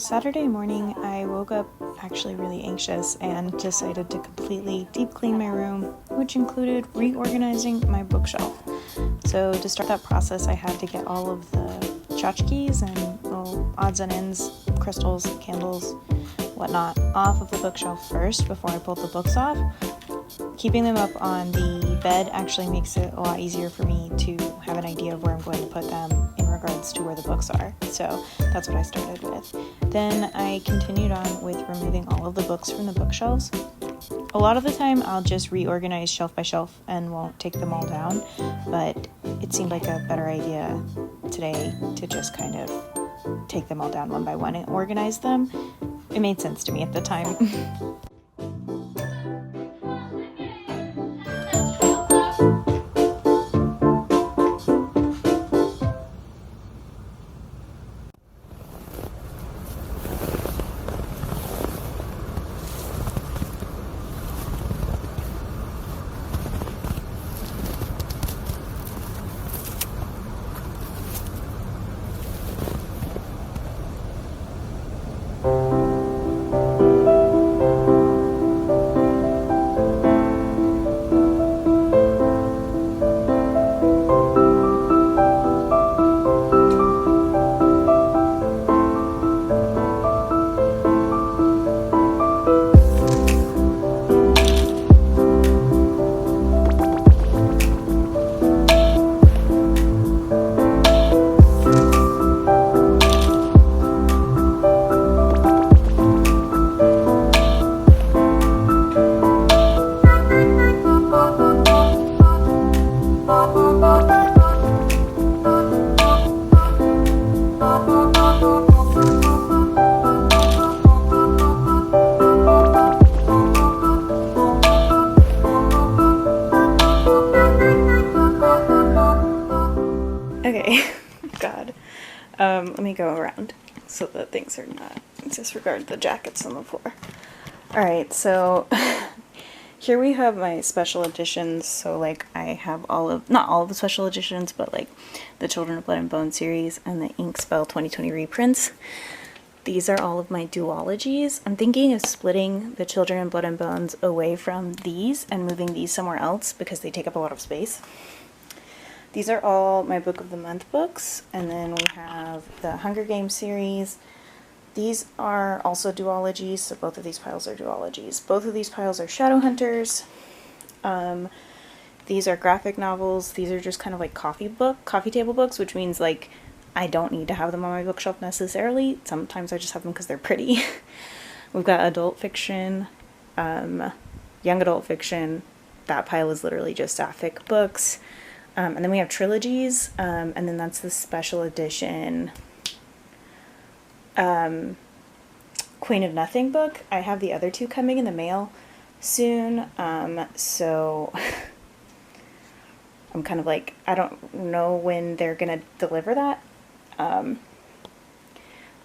Saturday morning, I woke up actually really anxious and decided to completely deep clean my room, which included reorganizing my bookshelf. So to start that process, I had to get all of the tchotchkes and little odds and ends, crystals, candles, whatnot, off of the bookshelf first before I pulled the books off. Keeping them up on the bed actually makes it a lot easier for me to have an idea of where I'm going to put them in regards to where the books are. So that's what I started with. Then I continued on with removing all of the books from the bookshelves. A lot of the time I'll just reorganize shelf by shelf and won't take them all down, but it seemed like a better idea today to just kind of take them all down one by one and organize them. It made sense to me at the time. Okay, God. Let me go around so that things are not, disregard the jackets on the floor. Alright, so here we have my special editions. So like I have not all of the special editions, but like the Children of Blood and Bone series and the Inkspell 2020 reprints. These are all of my duologies. I'm thinking of splitting the Children of Blood and Bones away from these and moving these somewhere else because they take up a lot of space. These are all my Book of the Month books, and then we have the Hunger Games series. These are also duologies, so both of these piles are duologies. Both of these piles are Shadowhunters. These are graphic novels. These are just kind of like coffee table books, which means like I don't need to have them on my bookshelf necessarily. Sometimes I just have them because they're pretty. We've got adult fiction, young adult fiction. That pile is literally just sapphic books. And then we have trilogies, and then that's the special edition Queen of Nothing book. I have the other two coming in the mail soon, so I'm kind of like, I don't know when they're gonna deliver that.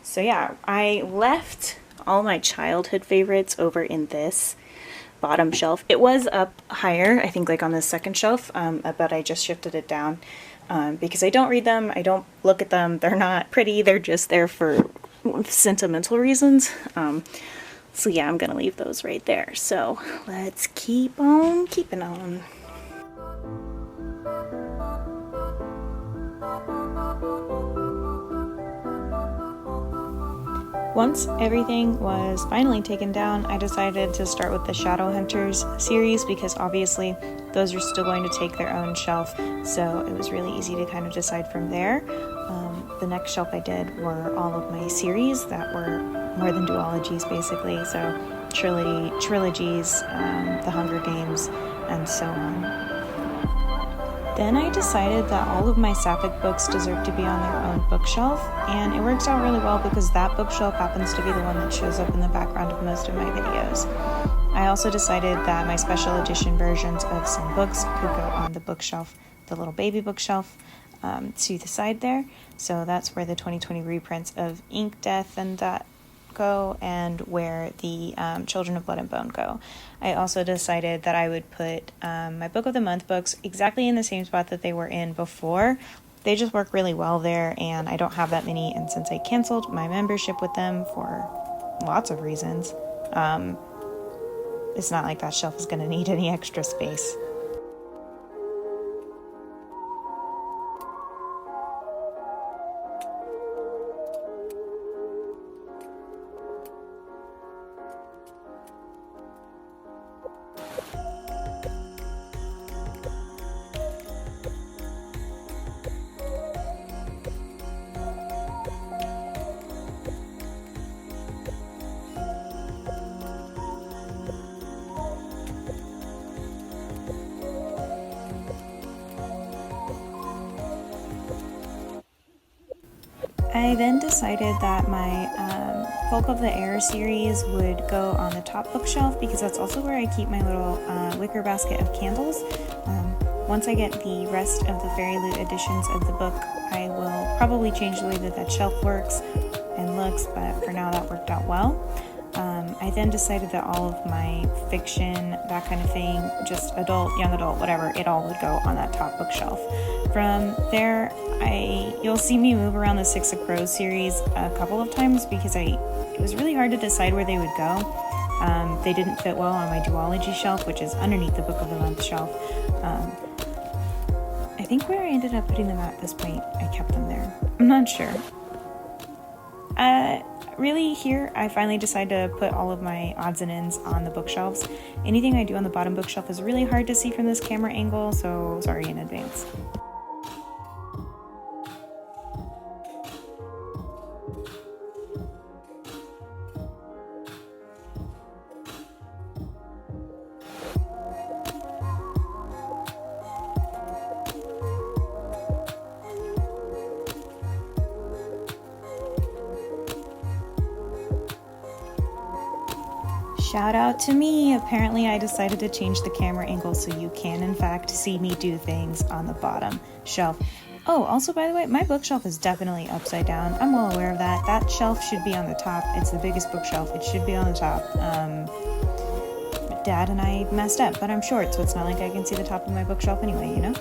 So yeah, I left all my childhood favorites over in this bottom shelf. It was up higher, I think like on the second shelf, but I just shifted it down because I don't read them, I don't look at them, they're not pretty, they're just there for sentimental reasons. So yeah, I'm gonna leave those right there. So let's keep on keeping on. Once everything was finally taken down, I decided to start with the Shadowhunters series because obviously those are still going to take their own shelf, so it was really easy to kind of decide from there. The next shelf I did were all of my series that were more than duologies basically, so trilogies, the Hunger Games, and so on. Then I decided that all of my sapphic books deserve to be on their own bookshelf, and it works out really well because that bookshelf happens to be the one that shows up in the background of most of my videos. I also decided that my special edition versions of some books could go on the bookshelf, the little baby bookshelf, to the side there. So that's where the 2020 reprints of Ink Death and that go, and where the Children of Blood and Bone go. I also decided that I would put my Book of the Month books exactly in the same spot that they were in before. they just work really well there, and I don't have that many, and since I canceled my membership with them for lots of reasons, it's not like that shelf is going to need any extra space. I then decided that my Folk of the Air series would go on the top bookshelf because that's also where I keep my little wicker basket of candles. Once I get the rest of the Fairy Loot editions of the book, I will probably change the way that shelf works and looks, but for now that worked out well. I then decided that all of my fiction, that kind of thing, just adult, young adult, whatever, it all would go on that top bookshelf. From there, you'll see me move around the Six of Crows series a couple of times because it was really hard to decide where they would go. They didn't fit well on my duology shelf, which is underneath the Book of the Month shelf. I think where I ended up putting them at this point, I kept them there. I'm not sure. Really, here, I finally decided to put all of my odds and ends on the bookshelves. Anything I do on the bottom bookshelf is really hard to see from this camera angle, so sorry in advance. Shout out to me! Apparently I decided to change the camera angle so you can in fact see me do things on the bottom shelf. Oh, also by the way, my bookshelf is definitely upside down. I'm well aware of that. That shelf should be on the top. It's the biggest bookshelf. It should be on the top. Dad and I messed up, but I'm short, so it's not like I can see the top of my bookshelf anyway, you know?